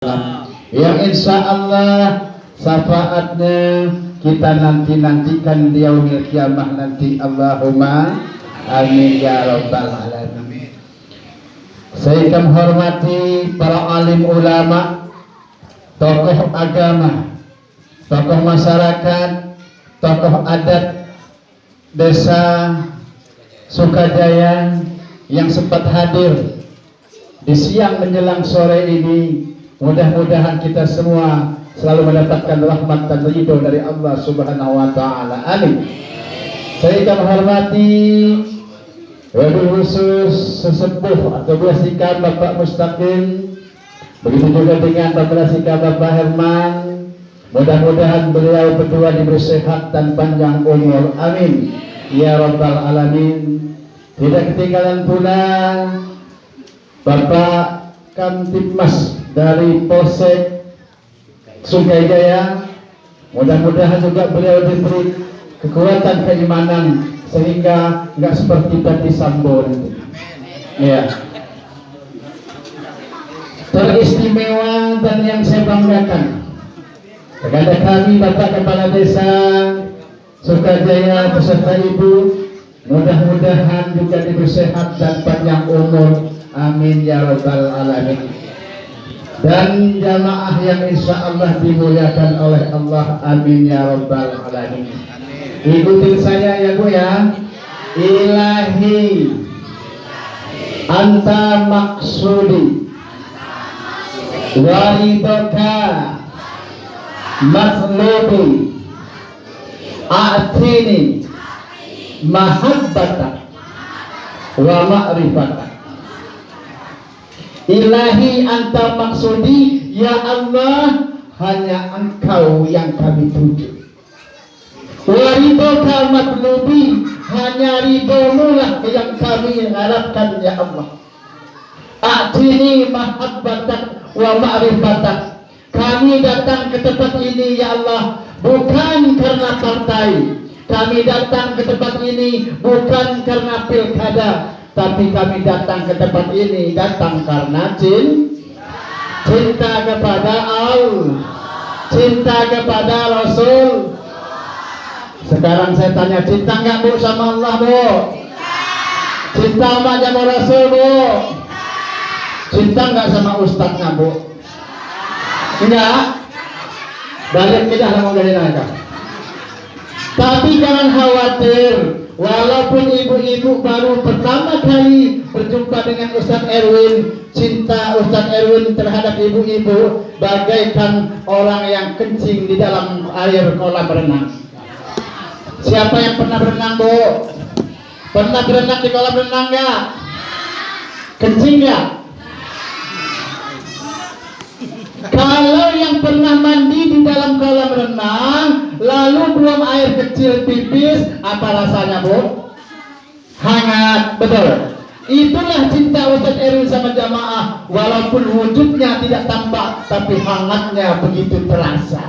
yang insya Allah syafaatnya kita nantikan di yaumil kiamah nanti. Allahumma amin ya rabbal alamin. Saya menghormati para alim ulama, tokoh agama, tokoh masyarakat, tokoh adat desa Sukajaya yang sempat hadir di siang menjelang sore ini. Mudah-mudahan kita semua selalu mendapatkan rahmat dan ridho dari Allah Subhanahu wa taala. Amin. Saya akan menghormati wabil khusus sesepuh atau sikap Bapak Mustaqim, begitu juga dengan Bapak sikap Bapak Herman. Mudah-mudahan beliau berdua diberi sehat dan panjang umur. Amin ya rabbal alamin. Tidak ketinggalan pula Bapak Kamtibmas dari Polsek Sukajaya. Mudah-mudahan juga beliau diberi kekuatan keimanan sehingga nggak seperti Tati Sambo nanti. Ya. Teristimewa dan yang saya banggakan kepada kami Bapak Kepala Desa Sukajaya beserta Ibu, mudah-mudahan juga diberi sehat dan panjang umur. Amin ya rabbal alamin. Dan jamaah yang insya Allah dimuliakan oleh Allah. Amin ya rabbal alamin. Ikutin saya ya Bu ya. Ilahi anta maksudi waridaka matlubi a'tini mahabbata wa ma'rifata. Ilahi anta maksudi, ya Allah hanya engkau yang kami tuju. Waridhoka matlubi, hanya ridhomu lah yang kami harapkan ya Allah. A'tini mahabbatan wa ma'rifatan. Kami datang ke tempat ini ya Allah bukan karena partai. Kami datang ke tempat ini bukan karena pilkada, tapi kami datang ke tempat ini datang karena cinta kepada Allah, cinta kepada Rasul. Sekarang saya tanya, cinta nggak Bu sama Allah Bu? Cinta sama Rasul Bu? Cinta nggak sama Ustadznya Bu? Enggak. Balik kita mau dari naga. Tapi jangan khawatir, walaupun ibu-ibu baru pertama kali berjumpa dengan Ustadz Erwin, cinta Ustadz Erwin terhadap ibu-ibu bagaikan orang yang kencing di dalam air kolam renang. Siapa yang pernah berenang Bu? Pernah berenang di kolam renang nggak? Kencing nggak? Kalau yang pernah mandi di dalam kolam renang lalu buang air kecil pipis, apa rasanya Bu? Hangat, betul. Itulah cinta Ustadz Erwin sama jamaah. Walaupun wujudnya tidak tampak, tapi hangatnya begitu terasa.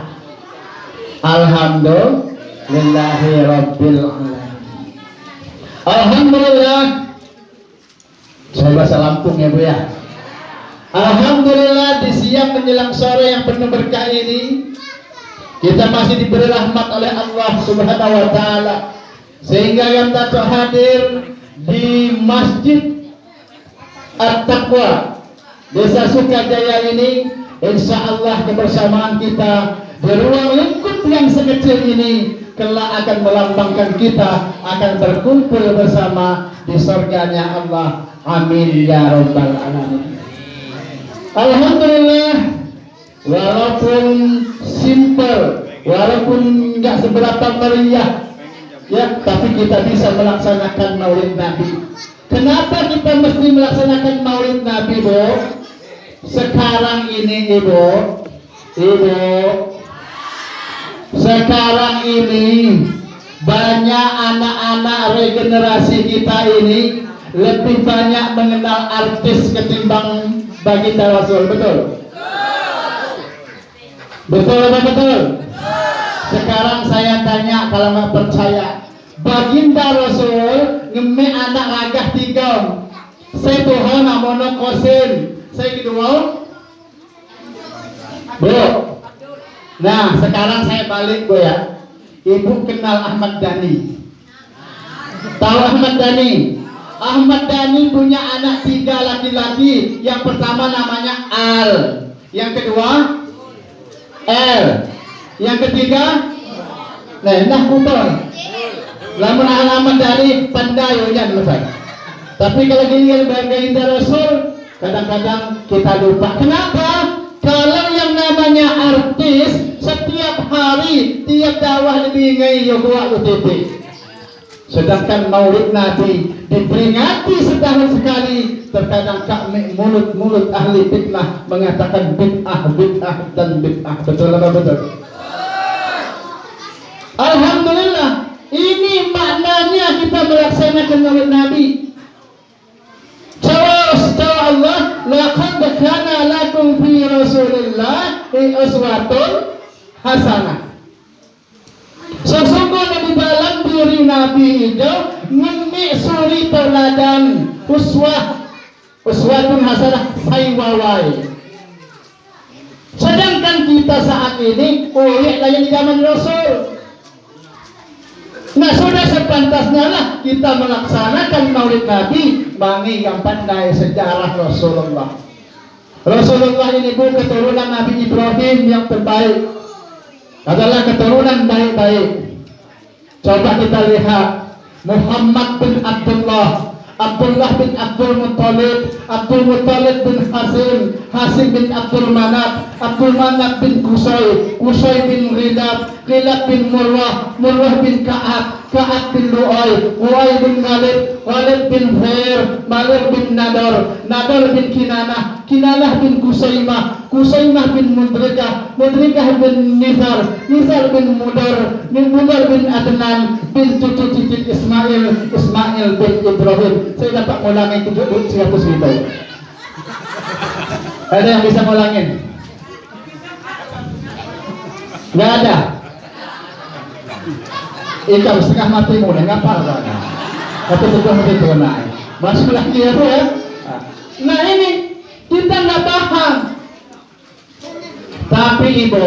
Alhamdulillahi rabbil alamin. Alhamdulillah. Saya bahasa Lampung ya Bu ya. Alhamdulillah di siang menjelang sore yang penuh berkah ini kita masih diberi rahmat oleh Allah Subhanahu wa taala sehingga yang tak hadir di Masjid At-Taqwa Desa Sukajaya ini, insya Allah kebersamaan kita di ruang lingkup yang sekecil ini kelak akan melambangkan kita akan berkumpul bersama di surganya Allah. Amin ya rabbal alamin. Alhamdulillah, walaupun simple, walaupun nggak seberapa meriah, ya, tapi kita bisa melaksanakan Maulid Nabi. Kenapa kita mesti melaksanakan Maulid Nabi, Bu? Sekarang ini, Ibu, sekarang ini banyak anak-anak regenerasi kita ini lebih banyak mengenal artis ketimbang baginda Rasul, betul? Betul apa betul? Sekarang saya tanya, kalau nggak percaya, baginda Rasul ngeme anak ragah tiga, saya Tuhan amono kosin, saya gitu mau. Bu. Nah, sekarang saya balik Bu ya. Ibu kenal Ahmad Dhani. Tahu Ahmad Dhani? Ahmad Dhani punya anak 3 laki-laki. Yang pertama namanya Al. Yang kedua L. Yang ketiga nah putar. Lamun Ahmad Dhani pandai ujian selesai. Tapi kalau gini baginda Rasul, kadang-kadang kita lupa. Kenapa? Kalau yang namanya artis setiap hari tiap dakwah dibingai buat UTP. Sedangkan Maulid Nabi diperingati setahun sekali. Terkadang kami mulut-mulut ahli fitnah mengatakan bid'ah dan bid'ah. Betul apa betul? Alhamdulillah, ini maknanya kita melaksanakan Maulid Nabi. Cara Allah, laqad kana lakum fi Rasulillah uswatun hasanah. Sesungguhnya di dalam diri Nabi itu ngemi suri teladan, uswatun hasanah saywawai. Sedangkan kita saat ini lagi di zaman Rasul. Nah, sudah sepantasnya lah kita melaksanakan Maulid Nabi bagi yang pandai sejarah Rasulullah. Rasulullah ini keturunan Nabi Ibrahim yang terbaik, adalah keturunan baik-baik. Coba kita lihat Muhammad bin Abdullah, Abdullah bin Abdul Muttalib, Abdul Muttalib bin Hasim, Hasim bin Abdul Manaf, Abdul Manaf bin Qusay, Qusay bin Ghilab, Ghilab bin Murrah, Murrah bin Ka'ab, Ka'ab bin Lu'ay, Lu'ay bin Ghalib, Ghalib bin Khair, Malir bin Nadar, Nadar bin Kinanah, Kinanah bin Kusaymah, Kusaymah bin Mudrikah, Mudrikah bin Nizar, Nizar bin Mudar bin Adnan, bin cucu cicit Ismail, Ismail bin Ibrahim. Saya dapat ngulangin 100 ribu. Ada yang bisa ngulangin? Nggak ada. Ikan setengah mati muda, nggak apa-apa. Tapi juga begitu naik. Masuk lagi ya Bu ya. Nah ini kita nggak paham. Tapi Ibu,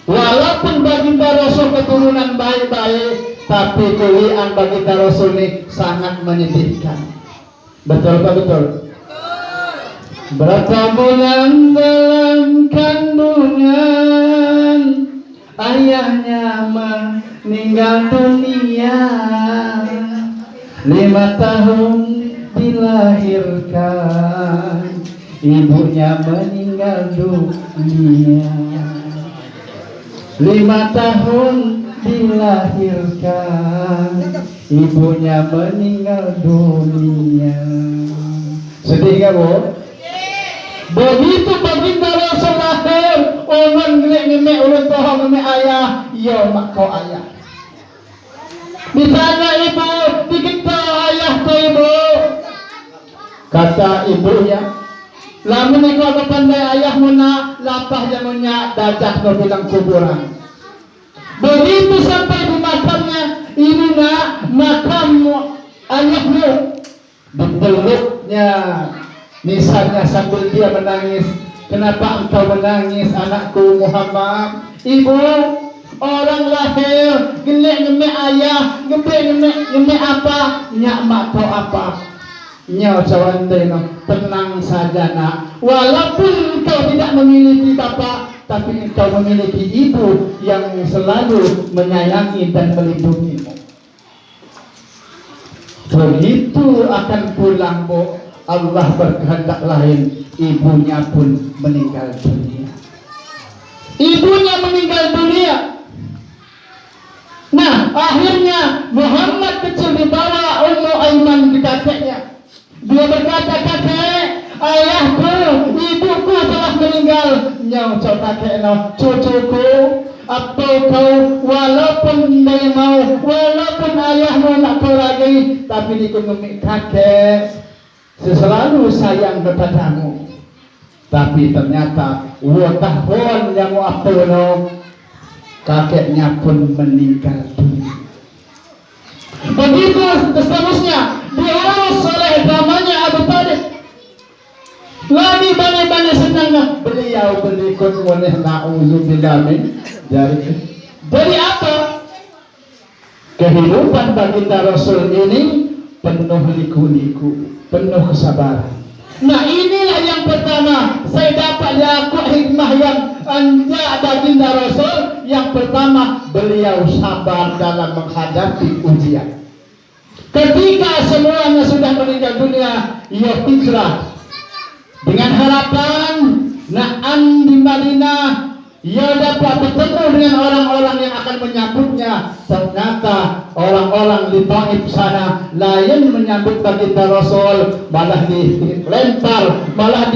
walaupun baginda Rasul keturunan baik-baik, tapi kuliah baginda Rasul ini sangat menyedihkan. Betul apa betul? Berapa bulan dalam kandungan ayahnya meninggal dunia, 5 tahun dilahirkan ibunya meninggal dunia. 5 tahun dilahirkan ibunya meninggal dunia. Sedih gak Bu? Begitu baginda Rasul lahir, orang ngemek ulun tohong ngemek ayah, ya mak kau ayah. Ditanya ibu, dikita ayah kau ibu. Kata ibunya, lamun iku apa pandai ayahmu nak lapah jamunya dajah kau bilang kuburan. Begitu sampai di makamnya, ini nak makammu ayahmu. Dipeluknya, misalnya sambil dia menangis, kenapa engkau menangis anakku Muhammad? Ibu, orang lahir, gelek ngemek ayah, gelek ngemek apa? Nyak mak kau apa? Nyak cawan tenang saja nak. Walaupun engkau tidak memiliki bapak, tapi engkau memiliki ibu yang selalu menyayangi dan melindungimu. Begitu akan pulang Bu, Allah berkehendak lain, ibunya pun meninggal dunia. Ibunya meninggal dunia. Nah, akhirnya Muhammad kecil dibawa Ummu Aiman di kakeknya. Dia berkata, kakek, ayahku, ibuku telah meninggal. Nyaucok kakek no, cucuku, apa kau walaupun dia mau, walaupun ayahmu nak kau lagi, tapi dikunjungi kakek, selalu sayang kepadamu. Tapi ternyata tahun yang mu'apono, kakeknya pun meninggal dunia. Begitu seterusnya diurus oleh pamannya Abu Talib. Lagi bani-bani senang na beliau berikut oleh na'udzubillah min dari. Jadi apa? Kehidupan baginda Rasul ini penuh liku-liku, penuh kesabaran. Nah inilah yang pertama saya dapat aku hikmah yang anja baginda Rasul. Yang pertama, beliau sabar dalam menghadapi ujian. Ketika semuanya sudah meninggal dunia, ia hijrah dengan harapan na'an di Madinah ia dapat bertemu dengan orang-orang yang akan menyambutnya. Ternyata orang-orang di Taif sana lain menyambut baginda Rasul, malah dilempar, malah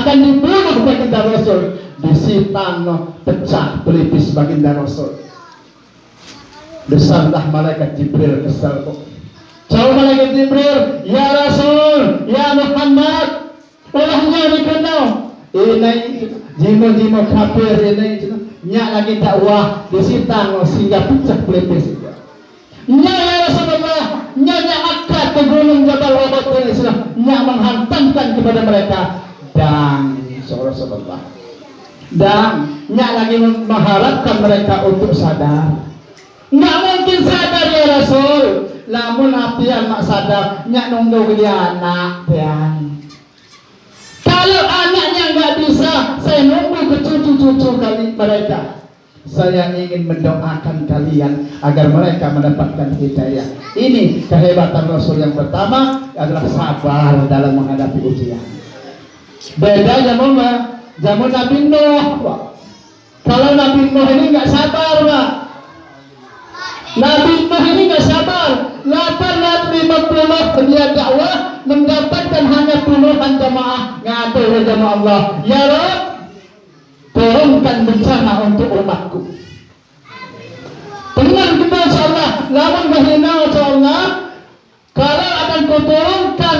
akan dibunuh baginda Rasul. Disitang pecah pelipis baginda Rasul. Besarlah malaikat Jibril kesal kok. Jauh malaikat Jibril, ya Rasul, ya Muhammad, olehnya dikenal. Ini jimo kafir ini nyak lagi dakwah disitang sehingga pecah pelipis. Nyak ya Rasulullah, nyak angkat ke gunung Jabal Uhud ini nyak menghantamkan kepada mereka dan Rasulullah. Dan nyak lagi mengharapkan mereka untuk sadar. Nggak mungkin sadar ya Rasul. Lamun apian mak sadar, nyak nunggu dia anak pian. Kalau anaknya nggak bisa, saya nunggu ke cucu-cucu kali mereka. Saya ingin mendoakan kalian agar mereka mendapatkan hidayah. Ini kehebatan Rasul yang pertama adalah sabar dalam menghadapi ujian. Beda zaman Nabi Nuh. Kalau Nabi Nuh ini nggak sabar, Pak. Nabi Nuh ini nggak sabar. 850 dia dakwah mendapatkan hanya puluhan jamaah ngadu ke jamaah Allah. Ya Rabb, turunkan bencana untuk umatku. Benar kita insyaallah, lawan menghina insyaallah. Kalau akan kuturunkan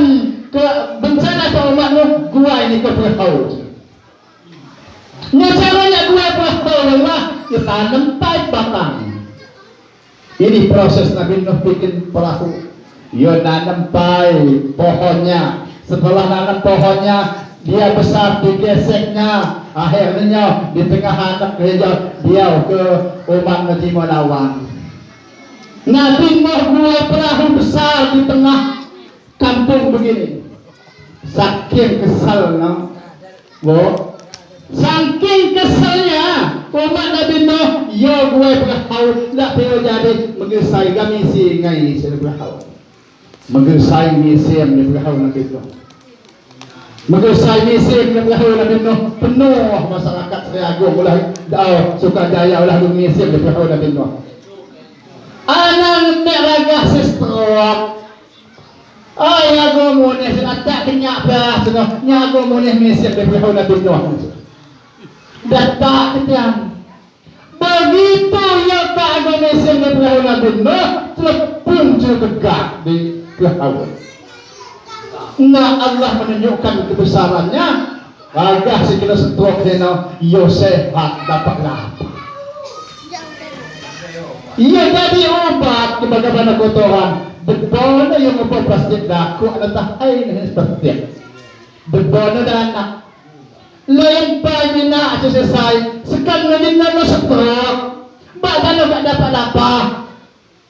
ke bencana ke umatmu, gua ini ke berhaul. Caranya gua berhaul Allah, kita tanam pipe batang. Ini proses Nabi Nuh bikin perahu. Dia nanam pai pohonnya. Setelah nanam pohonnya, dia besar digeseknya. Akhirnya di tengah anak dia ke umat Nabi Mulawang. Nabi Nuh buat perahu besar di tengah kampung begini. Saking kesalnya, saking keselnya umat Nabi Nuh, ya gue berhaul, tak perlu jadi mengesai kami si ngai saya berhaul, mengesai misi yang berhaul Nabi Nuh, mengesai misi yang berhaul Nabi Nuh penuh masyarakat saya agung ulah dah suka jaya ulah misi yang berhaul Nabi Nuh. Anak meragah sestrok. Ayah gue muneh tak kenyak bah, nya gue muneh misi yang berhaul Nabi Nuh. Datang ketiang. Begitu ya Pak Agonesi yang berlalu Nabi Nuh telepon tegak di kehawat. Nah Allah menunjukkan kebesarannya. Agak sekilo setruk dena yo sehat dapat lapar. Ia jadi obat bagaimana kotoran. Berbona yang obat plastik daku ada tahain seperti berbona dan anak. Lain pagi nak selesai sekarang lagi nama setruk badan tak dapat apa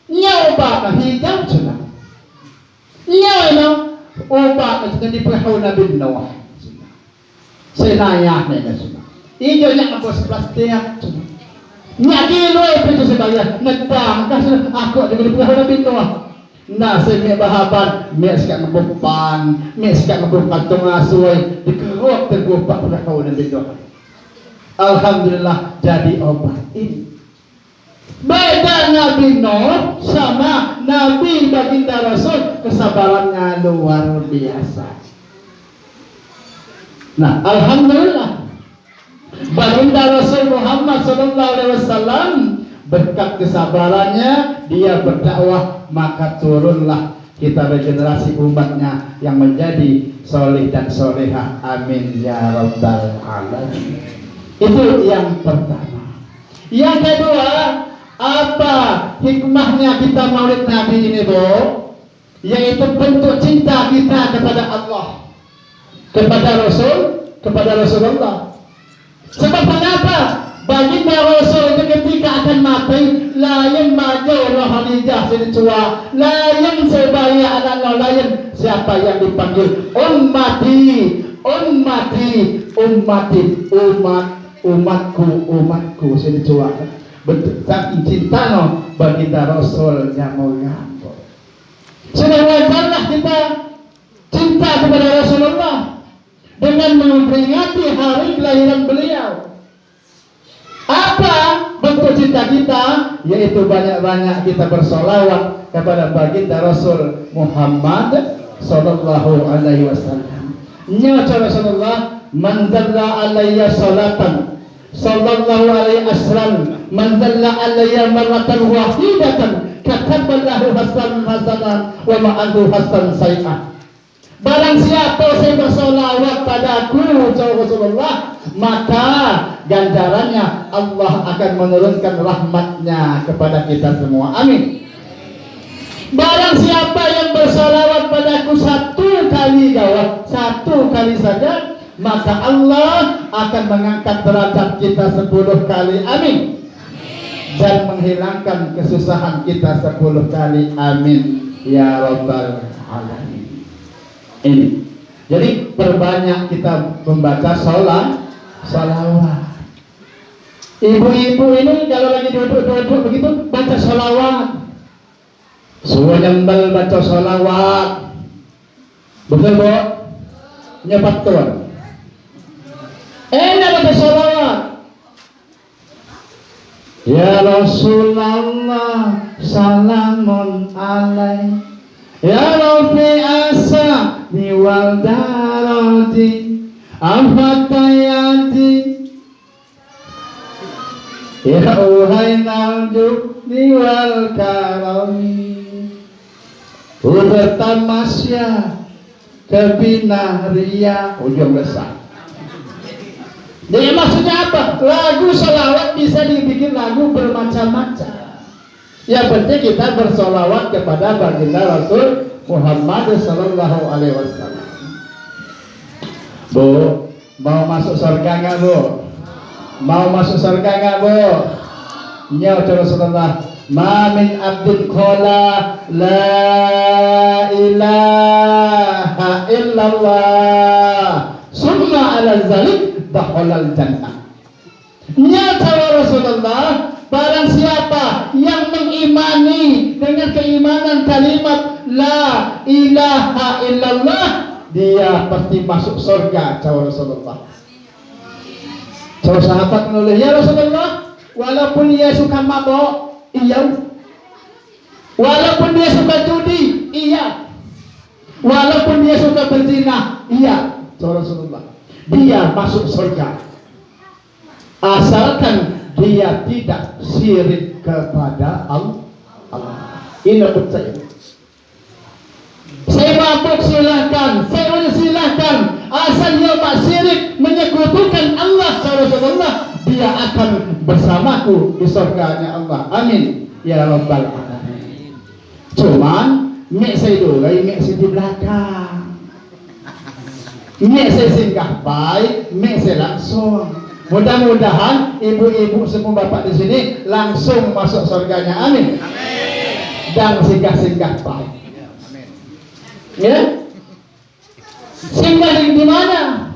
nyawa hijau cina nyawa obat dengan di perahu Nabi Nuh senayah ni cina hijau yang apa plastik cina nyaki lo itu sebagai nedang kasih aku dengan di perahu Nabi Nuh. Nah, saya bahaban, sekat ngebupan, sekat ngebupan tengasuai, dikeruk tergupak pada kawan Nabi Nuh. Alhamdulillah jadi obat ini. Beda Nabi Nuh sama Nabi baginda Rasul, kesabarannya luar biasa. Nah, alhamdulillah baginda Rasul Muhammad SAW berkat kesabarannya dia berdakwah, maka turunlah kita regenerasi umatnya yang menjadi soleh dan solehah. Amin ya rabbal alamin. Itu yang pertama. Yang kedua, apa hikmahnya kita maulid Nabi ini, Bu? Yaitu bentuk cinta kita kepada Allah. kepada Rasulullah. Sebab kenapa? Baginda Rasul itu ketika akan mati, layan maju Khadijah sini cua, layan sebaya anak layan siapa yang dipanggil umatku sini cua. Betul saking cinta no baginda Rasul yang mulia. Sudah wajarlah kita cinta kepada Rasulullah dengan memperingati hari kelahiran beliau. Apa bentuk cinta kita? Yaitu banyak-banyak kita bersolawat kepada baginda Rasul Muhammad sallallahu alaihi wasallam. Nya Rasulullah, man dalla alayya salatan sallallahu alaihi wasallam, man dalla alayya marratan wahidatan kataballahu hasanan wa ma'anhu hasan sayyi'ah. Barang siapa saya bersolawat padaku, jauh Rasulullah, maka ganjarannya Allah akan menurunkan rahmatnya kepada kita semua. Amin. Barang siapa yang bersolawat padaku satu kali saja, maka Allah akan mengangkat derajat kita 10 kali. Amin. Dan menghilangkan kesusahan kita 10 kali. Amin. Ya Rabbal Alamin. Ini. Jadi perbanyak kita membaca salawat. Ibu-ibu ini kalau lagi duduk begitu baca salawat. Semua nyembel baca salawat. Betul, Bu? Nyepat tuan. Enak baca salawat. Ya Rasulullah salamun alaik, ya Rafi asa niwal darati afatayati, ya uhai naljuk niwal karami, bertamasya kebina ria. Ujung besar. Jadi maksudnya apa? Lagu salawat bisa dibikin lagu bermacam-macam. Yang penting kita bersolawat kepada baginda Rasul Muhammad sallallahu alaihi wasallam. Bu, mau masuk surga nggak, Bu? Mau masuk surga nggak, Bu? Ya Rasulullah, ma min abdin qala la ilaha illallah summa ala zalik dakhalal jannah. Nyata Rasulullah, barang siapa yang mengimani dengan keimanan kalimat la ilaha illallah, dia pasti masuk surga. Jawab Rasulullah. Jawab sahabat menulis, ya Rasulullah, walaupun dia suka mabok, iya. Walaupun dia suka judi, iya. Walaupun dia suka berzina, iya. Jawab Rasulullah, dia masuk surga asalkan dia tidak syirik kepada Allah. Ini percaya. Saya mabuk silahkan, saya silahkan, asal dia tak syirik menyekutukan Allah. Rasulullah, dia akan bersamaku di surganya Allah. Amin ya Rabbal Alamin. Cuman mek saya dulu, mek saya di belakang. Mek saya singgah baik, mek saya langsung. Mudah-mudahan ibu-ibu semua bapak di sini langsung masuk surganya. Amin. Dan singgah-singgah baik. Ya. Singgah di mana?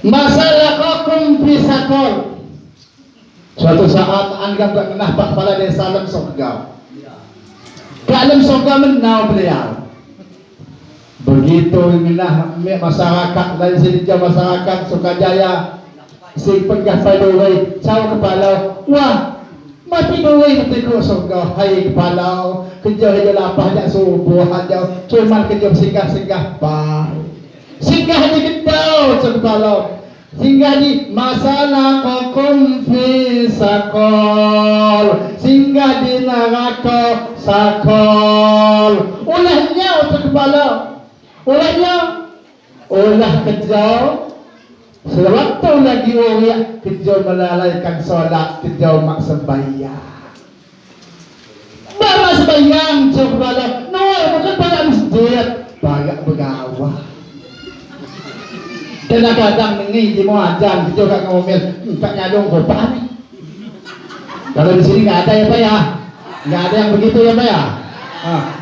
Masalahkum fi sakol. Suatu saat anggap tak kenah pak kepala desa dalam surga. Dalam surga menau beliau. Begitu minah masyarakat dari sini masyarakat Sukajaya si penggah padawai caw kepala, wah mati dawai matiku surga. Hai kepala kerja lapah jak subuh aja cuma kerja singgah-singgah pak singgah di gedau kepala, singgah di masalah kokum fi sakol, singgah di neraka sakol. Ulahnya untuk kepala, ulahnya ulah kejauh sewaktu lagi orang kejauh melalaikan solat, kejauh mak sembahyang. Bawa sembahyang coba, no bukan banyak masjid, banyak begawah. Kadang-kadang nengi di mau ajan, kita kat ngomel, tak nyadong kopa ni. Kalau di sini nggak ada ya Pak ya, nggak ada yang begitu ya Pak ya.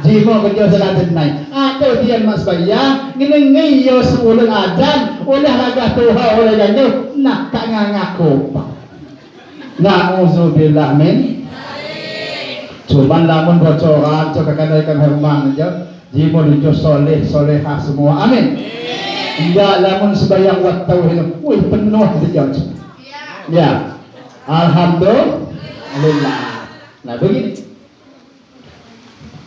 Jimo kerja salatin naik. Atau dia mas bayang, nengi yo seulun ajan, oleh raga tuha oleh ganyo, nak tak ngaku Pak. Na'udzubillah min. Cuman lamun bocoran, coba kandaikan herman aja. Jimo dijo soleh solehah semua, amin. Tidak lamun sebayang wat tauhid, wih penuh saja. Ya, alhamdulillah. Nah begini,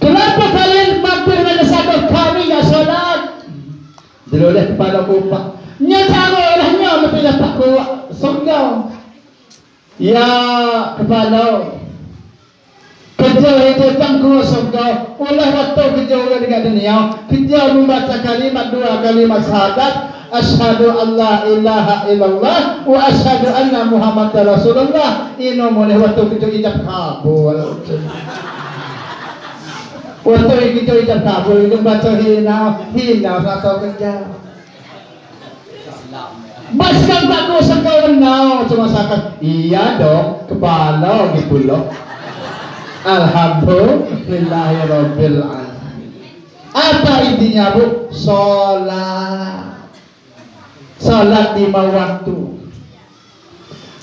kenapa kalian mampir pada sahabat kami nggak sholat? Diloleh kepala kupak, nyata olehnya mesti dapat kuat surga. Ya kepala kerja itu tangguh surga. Oleh waktu kerja orang di dunia, kerja membaca kalimat dua kalimat syahadat, asyhadu an la ilaha illallah wa asyhadu anna muhammad rasulullah. Ino boleh waktu kerja ijab kabul. Waktu kerja ijab kabul itu baca hina atau kerja. Baskan bagus sekawan nau cuma sakat. Iya dong, kepala gitu loh. Alhamdulillahirabbil alamin. Apa intinya Bu? Salat. Salat 5 waktu.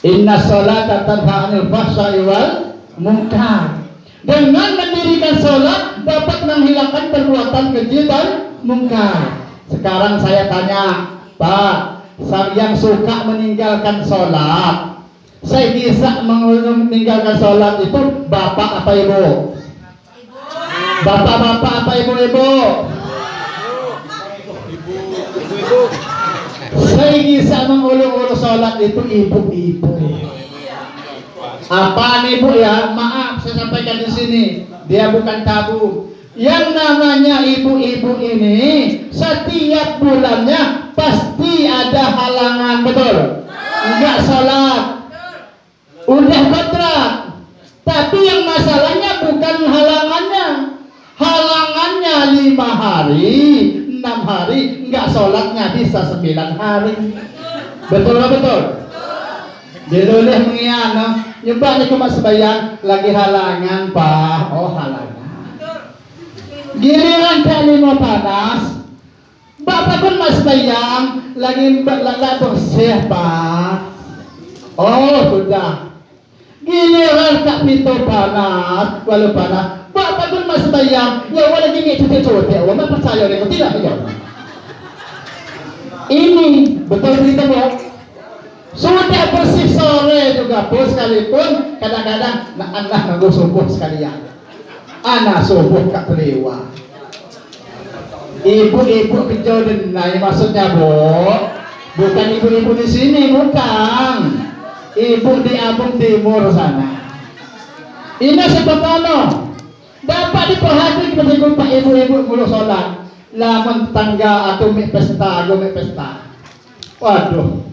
Inna salata tanha 'anil fahsya'i wal munkar. Dengan mendirikan salat dapat menghilangkan perbuatan keji dan munkar. Sekarang saya tanya, Pak, yang suka meninggalkan salat, saya bisa meninggalkan sholat itu bapak apa ibu? Bapak-bapak apa ibu-ibu? Saya bisa mengulur-ulur sholat itu ibu-ibu. Apa nih Bu ya? Maaf saya sampaikan di sini, dia bukan tabu. Yang namanya ibu-ibu ini setiap bulannya pasti ada halangan, betul? Enggak sholat. Udah kontrak, tapi yang masalahnya bukan halangannya. Halangannya 5 hari, 6 hari, enggak sholatnya bisa 9 hari. Betul lah betul. Diloleh mengiano, nyoba nih mas bayang lagi halangan Pak. Oh halangan. Giliran kali mau panas, bapak pun mas bayang lagi bersih Pak. Oh sudah. Giliran tak pintu panas, walau panas, bapak pun masih bayang, ya walau gini cuti-cuti, walau percaya dengan tidak ya. Ini betul berita Bu. Sudah bersih sore juga Bu, sekalipun kadang-kadang anak nunggu subuh sekalian. Anak subuh kak terlewat. Ibu-ibu kejauhan, nah maksudnya Bu, bukan ibu-ibu di sini, bukan. Ibu di Abung Timur sana. Ini sebetulnya dapat diperhatikan kepada Pak ibu-ibu mulu sholat. Lamun tangga atau mik pesta, mik pesta. Waduh,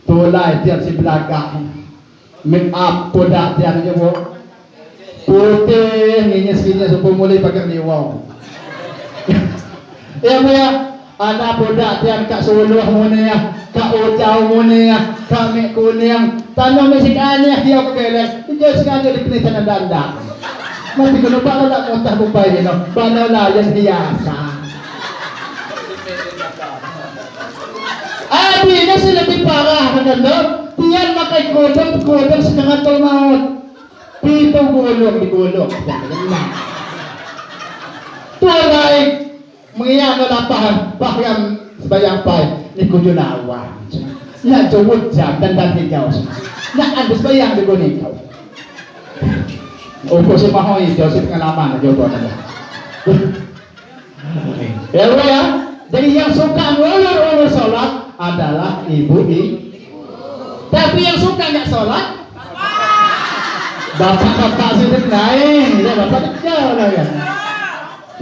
tulai tiap si belakang. Make up podak tiap aja Bu. Putih, nginyes-nginyes supaya mulai pakai liwang. Ya Bu ya. Anak budak tiang kak suluh mune ya, kak ujau mune ya, kami kuning, tanah mesikane dia kegeleng, dia sekali di tanah danda. Mati kono pa la mo ta bupay no, banaw la yan hiasa. Adi na sila di parah kadando, tiyan makay kodong sa kangatol maot. Pito gulong di gulong. Tulay mengiyano lapahan bahkan sebayang pay ni kujunawa na jawud jam dan hijaw na andus bayang di gunikaw o si mahoy Diyos si pengalaman na jawud na ya. Jadi yang suka ngulur-ulur sholat adalah ibu-ibu, tapi yang suka nggak sholat bapak-bapak sudah naik ya, bapak kecil ya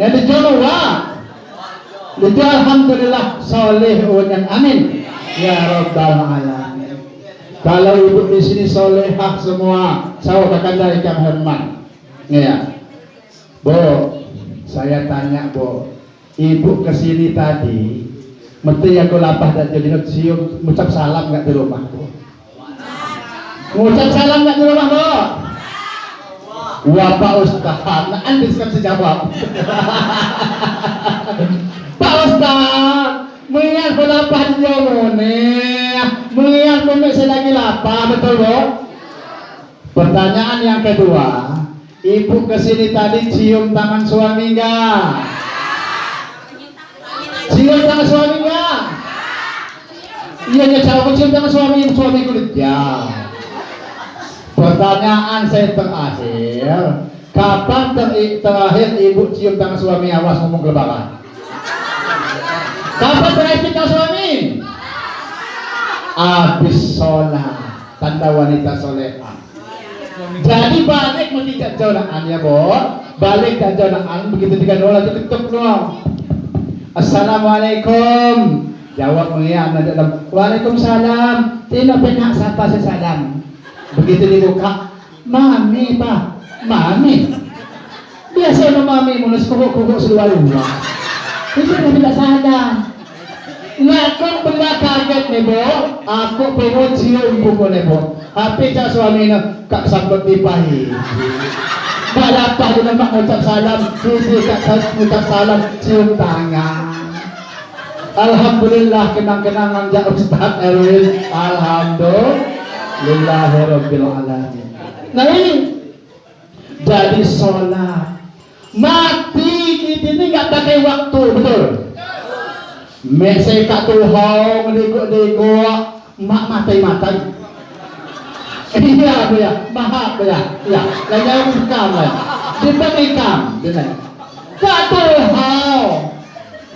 yang dijual itu alhamdulillah soleh dan amin ya rabbal alamin. Kalau ibu di sini solehah semua, saya akan daikan hormat. Ya, Bu, saya tanya Bu, ibu kesini tadi Mesti aku lapah dan jadi siung ngucap salam nggak di rumah? Ngucap salam nggak di rumah lo? Wah Pak Ustaz, nah anda bisa jawab. Pak Ustaz, mengingat pelapah di jomone, mengingat pemirsa lagi lapar, betul lo? Pertanyaan yang kedua, ibu kesini tadi cium tangan suami nggak? Cium tangan suami nggak? Iya ya, jawab cium tangan suami kulit ya. Pertanyaan saya terakhir, kapan terakhir ibu cium tangan suami? Awas ngomong kelebaran. Kapan terakhir cium tangan suami? Habis sholat, tanda wanita solehah. Jadi balik mengikat jonaan ya Bo, balik ke jonaan begitu tiga dolar itu tutup doang. Assalamualaikum. Jawab mengian dalam. Waalaikumsalam. Tidak pernah sapa sesalam. Begitu dibuka, mami Pak, mami. Biasa no mami munus kuku seluar-luar. Itu tidak sadar. Ngakak benda kaget nih Bo, aku pengen cium buku nih Bo. Tapi cak suami nak kak sambut dipahi. Kak dapat dengan mak ucap salam, sisi kak ucap salam, cium tangan. Alhamdulillah kenang-kenangan jak Ustaz Erwin. Alhamdulillahirabbil alamin. Nah ini jadi sholat mati kita ini nggak pakai waktu, betul? Mesej kat tuhong dego mak matai. Iya ya, maaf ya. Ya, lagi kam lah. Diberikan, benar. Kat tuhong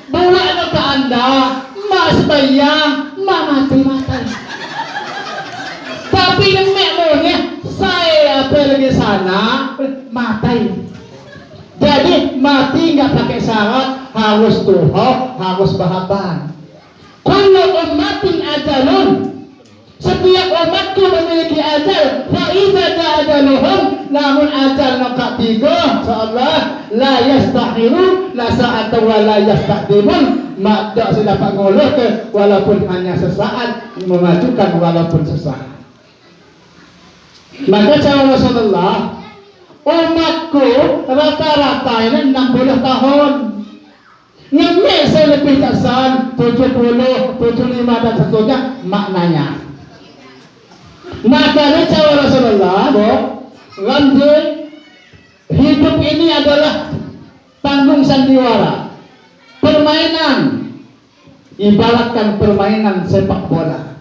bawa anak ke anda, mak sebayang, mak matai. Tapi yang mekmonya saya pergi sana matai. Jadi mati nggak pakai syarat, harus tuhoh, harus bahaban. Kullu ummatin ajalun. Setiap umatku memiliki ajal. Fa idza ajaluhum, namun ajal nak tiga, insyaallah la yastahiru la sa'ata wa la yastaqdimun. Mak tak dapat ngolok walaupun hanya sesaat, memajukan walaupun sesaat. Maka cara Rasulullah, umatku rata-rata ini 60 tahun. Ngemek saya lebih kesan 70, 75 dan seterusnya maknanya. Maka ini cara Rasulullah, lanjut hidup ini adalah panggung sandiwara, permainan, ibaratkan permainan sepak bola.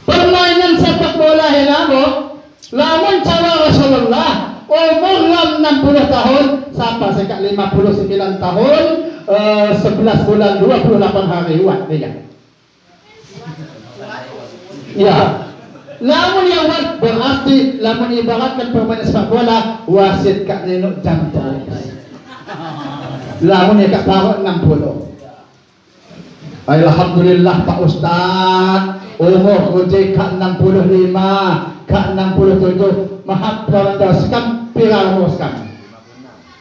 Permainan sepak bola ya nabo. Lamun cara Rasulullah umur 60 tahun sampai sekat 59 tahun 11 bulan 28 hari buat dia. Ya. Lamun yang berarti lamun ibaratkan permainan sepak bola wasit kak nenok jam terus. Lamun ya kak taruh 60. Alhamdulillah Pak Ustaz, umur kucing kak 65, kak 67, maaf kalau sekam pirang umur sekam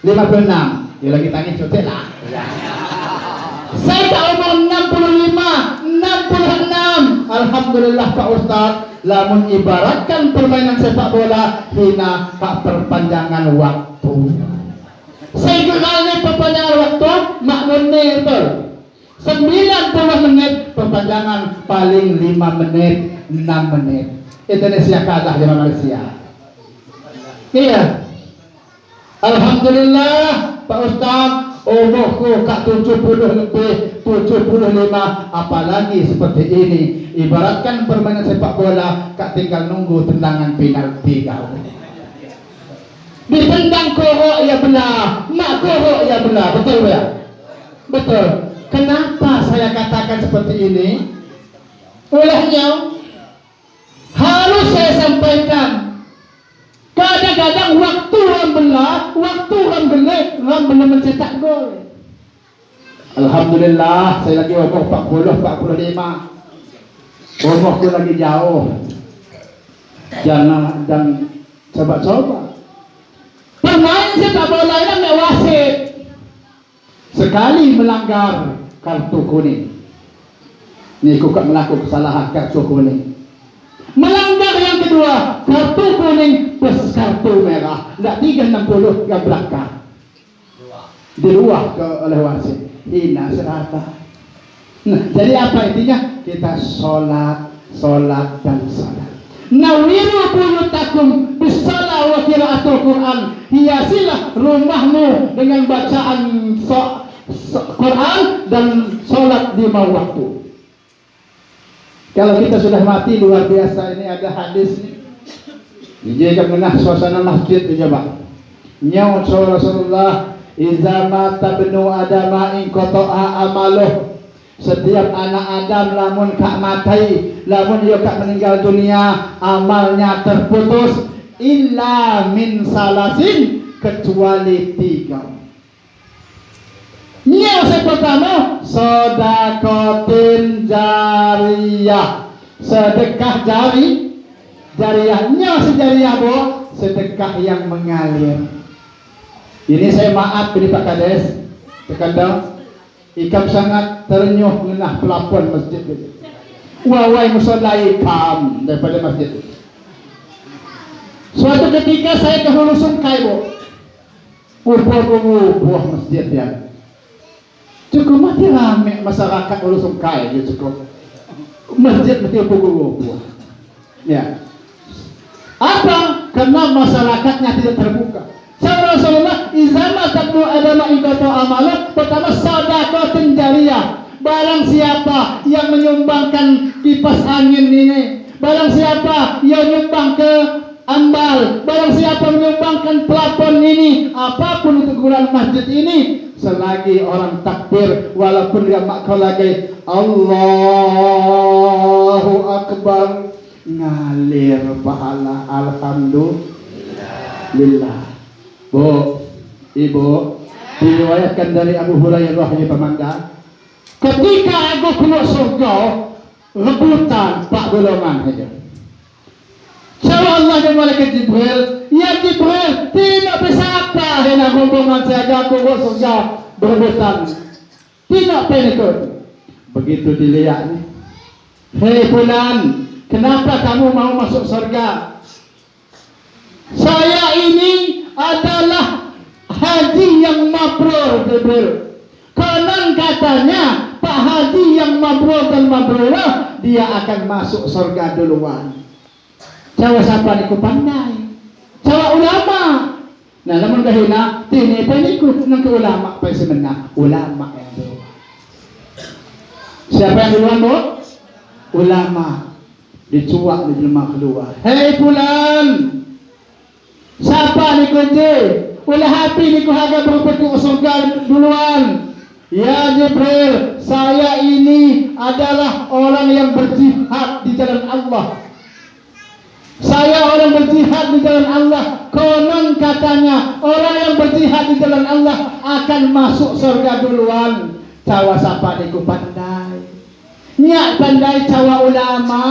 56, ya lagi tanya cuti lah. Saya tak umur 65, 66. Alhamdulillah Pak Ustaz, lamun ibaratkan permainan sepak bola hina kak perpanjangan waktu. Saya kenalnya perpanjangan waktu maknanya betul. 90 menit perpanjangan paling 5 menit 6 menit. Indonesia kalah dengan Malaysia. Iya. Alhamdulillah Pak Ustaz, umurku kak 70 lebih 75, apalagi seperti ini. Ibaratkan permainan sepak bola kak tinggal nunggu tendangan penalti kau. Ditendang korok ya belah, mak korok ya belah, betul ya? Betul. Kenapa saya katakan seperti ini? Olehnya harus saya sampaikan. Kadang-kadang waktu orang belah, waktu orang gelap, orang belum mencetak gol. Alhamdulillah, saya lagi umur 40, 45. Umurku lagi jauh. Jangan dan coba-coba. Pemain sepak bola ini wasit. Sekali melanggar kartu kuning. Niku kok melakukan kesalahan kartu kuning. Melanggar yang kedua, kartu kuning plus kartu merah. Tidak 360 ke belakang. Di luar ke oleh wasit. Hina serata. Nah, jadi apa intinya? Kita sholat dan sholat. Nawiru buyutakum bisalah wa qiraatul Quran. Hiasilah rumahmu dengan bacaan Quran dan sholat 5 waktu. Kalau kita sudah mati luar biasa. Ini ada hadis nih. Jika mengenah suasana masjid coba. Nyawa Rasulullah, "Iza mata benu adama in qata'a amaluh." Setiap anak Adam lamun kak matai, lamun dia kak meninggal dunia, amalnya terputus illa min salasin, kecuali 3. Yang pertama, sedekatin jariyah, sedekah jariyahnya sejariyah bu, sedekah yang mengalir. Ini saya maaf ini Pak Kades, terkadang ikam sangat terenyuh mengenah pelapon masjid itu. Wawai musola ikam daripada masjid. Suatu ketika saya ke Hulu Sungkai bu, buah masjid ya. Cukup mati rame masyarakat Hulu Sungkai, cukup masjid mesti buah. Ya. Apa? Karena masyarakatnya tidak terbuka. Rasulullah, izama tabnu adama ingkata amalat. Pertama, sedekatin jariyah. Barang siapa yang menyumbangkan kipas angin ini, barang siapa yang menyumbang ke ambal, barang siapa menyumbangkan plafon ini, apapun untuk ukuran masjid ini, selagi orang takbir, walaupun dia makau lagi Allahu Akbar, ngalir pahala. Alhamdulillah. Bu, ibu, diriwayatkan dari Abu Hurairah ini pemangga, ketika aku keluar surga, rebutan Pak golongan saja. Sama Allah dan malaikat Jibril, ya Jibril, tidak bisa apa hendak hubungan saya aku keluar surga berebutan. Tidak penikut. Begitu dilihat nih, hei fulan, kenapa kamu mau masuk surga? Saya ini adalah haji yang mabrur, Jibril. Konon katanya Pak Haji yang mabrur dan mabrurah, dia akan masuk surga duluan. Jawa siapa niku pandai, Jawa ulama. Nah, namun kahina tini penikut nang ke ulama pa sebenarnya ulama yang duluan. Siapa yang duluan bu? Ulama. Dicuak di jelma keluar. Hei fulan, siapa niku je? Ulah hapi niku haga berebut ke surga duluan. Ya Jibril, saya ini adalah orang yang berjihad di jalan Allah. Saya orang berjihad di jalan Allah. Konon katanya orang yang berjihad di jalan Allah akan masuk surga duluan. Cawa sapa niku pandai. Nyak pandai cawa ulama.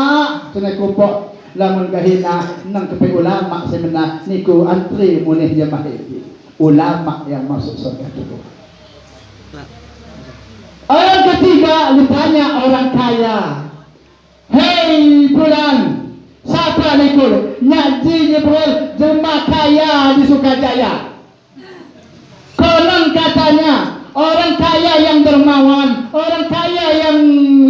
Tunai kupok lamun gahina nang kepe ulama sebenarnya niku antri munih jamaah ini. Ulama yang masuk surga duluan. Orang ketiga ditanya orang kaya. Hei fulan, siapa niku? Nyaji Jibril, jemaah kaya di Sukajaya. Konon katanya orang kaya yang dermawan, orang kaya yang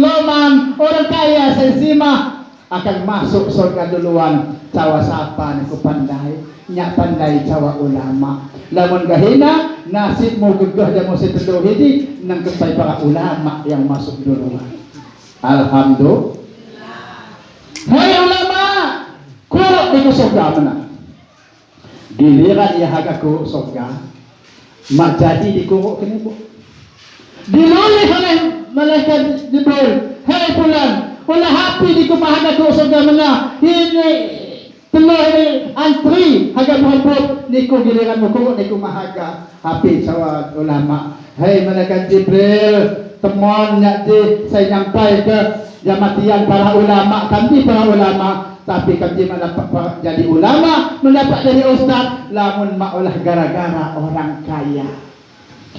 loman, orang kaya sensimah akan masuk surga duluan. Cawa sapa niku pandai, nyak pandai cawa ulama. Lamun gahina nasibmu gegah dan mesti teduh hiji nang kepai para ulama yang masuk duluan. Alhamdulillah. Hai ulama, kurang niku surga mana? Giliran ya hagaku surga, mak jadi dikuruk kene bu. Diloleh oleh malaikat Jibril. Hai fulan, ulah hapi dikumahaga ku surga mana? Ini telur ini antri haga muhabbut niku giliran muku niku mahaga hapi sawa ulama. Hei malaikat Jibril, temonnya di saya nyampai ke jamatian para ulama, kami para ulama, tapi kami mendapat jadi ulama, mendapat dari ustaz, lamun maulah gara-gara orang kaya.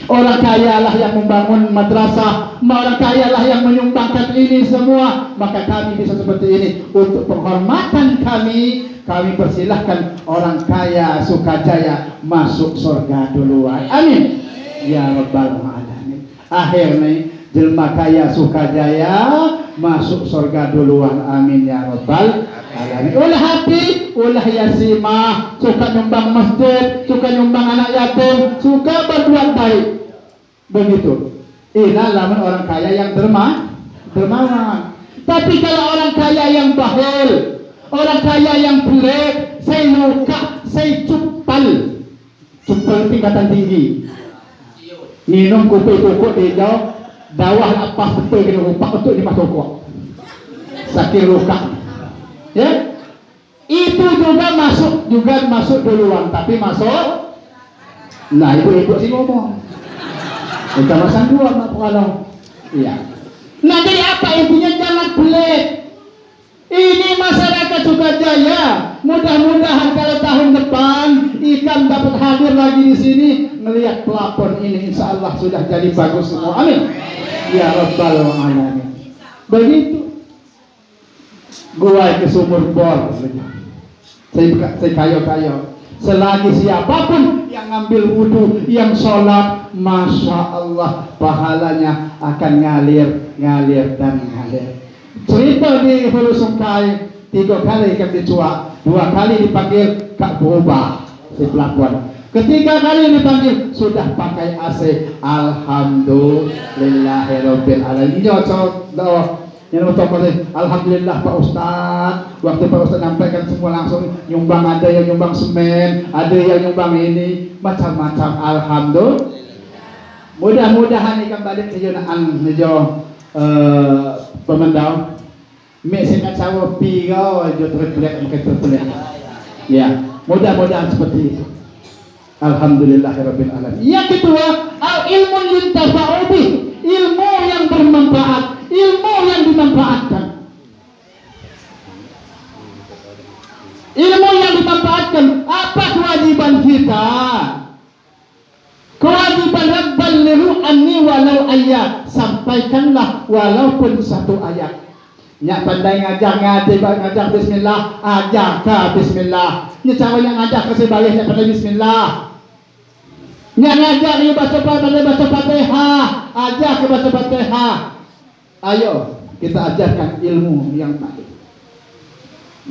Orang kaya lah yang membangun madrasah, orang kaya lah yang menyumbangkan ini semua. Maka kami bisa seperti ini. Untuk penghormatan kami persilahkan orang kaya Sukajaya masuk surga duluan. Amin. Ya Rabbal Alamin. Akhirnya jelma kaya Sukajaya masuk surga duluan. Amin ya Rabbal Alamin. Ulah hati, ulah yasimah, suka nyumbang masjid, suka nyumbang anak yatim, suka berbuat baik. Begitu. Inilah lamun orang kaya yang dermawan. Tapi kalau orang kaya yang bakhil, orang kaya yang pelit, saya luka, saya cupal tingkatan tinggi. Minum kopi kokok hijau, dawah lepas betul kena rupak untuk dimasuk kok. Saking luka. Ya, itu juga masuk duluan, tapi masuk. Nah, ibu-ibu sih ngomong. Kita masang dua mak kalau. Iya. Nah, jadi apa intinya? Jangan pelit. Ini masyarakat Sukajaya. Mudah-mudahan kalau tahun depan ikan dapat hadir lagi di sini, melihat pelapon ini, insya Allah sudah jadi bagus semua. Amin. Ya Rabbal Alamin. Begitu. Gua ke sumur bor. Saya kayo. Selagi siapapun yang ngambil wudhu, yang sholat, masya Allah pahalanya akan ngalir dan ngalir. Cerita di Hulu Sungkai 3 kali ikan dicuak, 2 kali dipanggil Kak Berubah si pelapon. Ketiga kali dipanggil sudah pakai AC. Alhamdulillahirabbil alamin. Yang alhamdulillah Pak Ustaz. Waktu Pak Ustaz nampaikan semua langsung nyumbang, ada yang nyumbang semen, ada yang nyumbang ini, macam-macam. Alhamdulillah. Mudah-mudahan ikan balik ke jonaan mejo pemendau. Mek singkat sawo pigau jo terpelek terpelek. Ya, mudah-mudahan seperti itu. Alhamdulillahirabbil alamin. Yang kedua, al ilmu yuntafa'u bih, ilmu yang bermanfaat, ilmu yang dimanfaatkan. Ilmu yang dimanfaatkan. Apa kewajiban kita? Kewajiban Rabballiru anni walau ayat. Sampaikanlah walaupun 1 ayat. Nyak pandai ngajak bismillah, ajak ke bismillah. Ini cara yang ngajak ke sebagai nyak pandai bismillah. Nyak ngajak ni baca Fatihah, ajak ke baca Fatihah. Ayo kita ajarkan ilmu yang baik.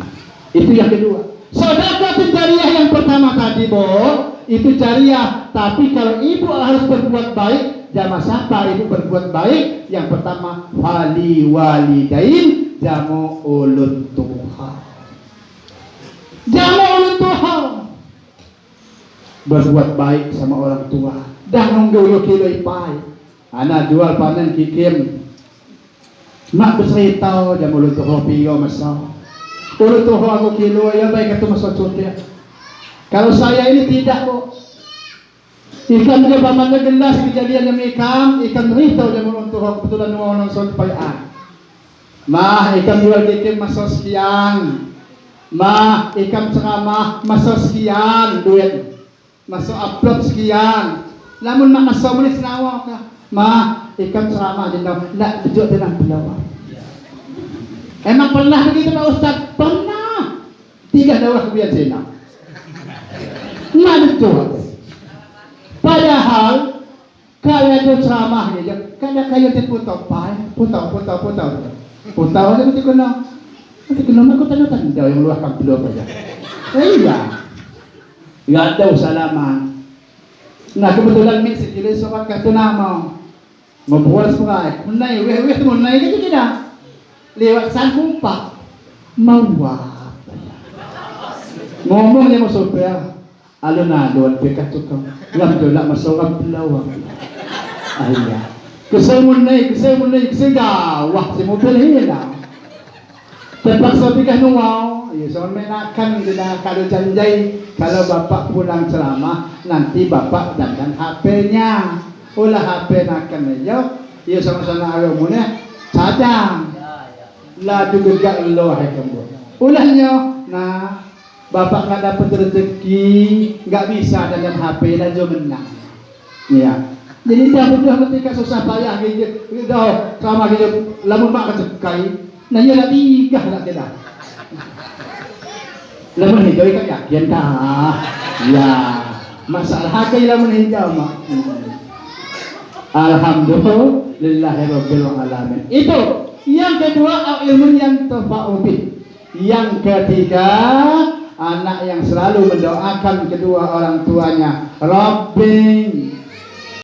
Nah, itu yang kedua. Sedekah jariah yang pertama tadi, itu jariah. Tapi kalau ibu harus berbuat baik, jamaah siapa ibu berbuat baik? Yang pertama, wali walidain, jamu ulun tuha. Jamu ulun tuha. Berbuat baik sama orang tua. Dah nunggu kilo ipai. Anak jual panen kikim. Mak bercerita jamu ulun tuha piyo masau. Ulun tuha aku kilo ya baik itu masuk cuti. Kalau saya ini tidak kok. Ikan dia pamannya gelas kejadian yang ikan rito dia menuntuk kebetulan orang sompayaan. Mah ikan jual dikit masuk sekian. Mah ikan ceramah masuk sekian duit. Masuk upload sekian. Namun mak masuk menit senawak kah? Mah ikan ceramah jenau nak tujuh tenang pelawak. Emang pernah begitu Pak Ustaz? Pernah. 3 dakwah kebiasaan. Nah betul. Padahal kalau itu ceramah ni, kadang kayu terputar, putar aja nanti kena aku tanya yang meluahkan beliau aja. Iya, nggak ada salaman. Nah kebetulan mix jadi sobat kata nama, membuat sebagai, menai, menai itu tidak lewat sangkumpak, mawar, ngomong dia masuk ya. Alun-alun dekat tukang lam dolak masuk pelawak. Ayah. Kesel munai kesegawah si mobil hilang. Terpaksa pikir nuau. Ya soal menakan dia kalau janjai kalau bapak pulang ceramah nanti bapak dandan HP-nya. Ulah HP nakan aja. Ya sama-sama agamanya cadang. Lah juga gak lo hai kamu. Ulahnya nah bapak nggak dapat rezeki, nggak bisa dengan HP dan juga menang. Ya, Jadi dia sudah ketika susah payah gitu, dah sama gitu, lamun mak kecekai, nah ia nak tiga nak kita. Lamun hijau kan yakin dah, ya masalah kaya lamun hijau mak. Alhamdulillahirabbil alamin. Itu yang kedua, ilmu yang tafa'ubih. Yang ketiga, anak yang selalu mendoakan kedua orang tuanya, Rabbi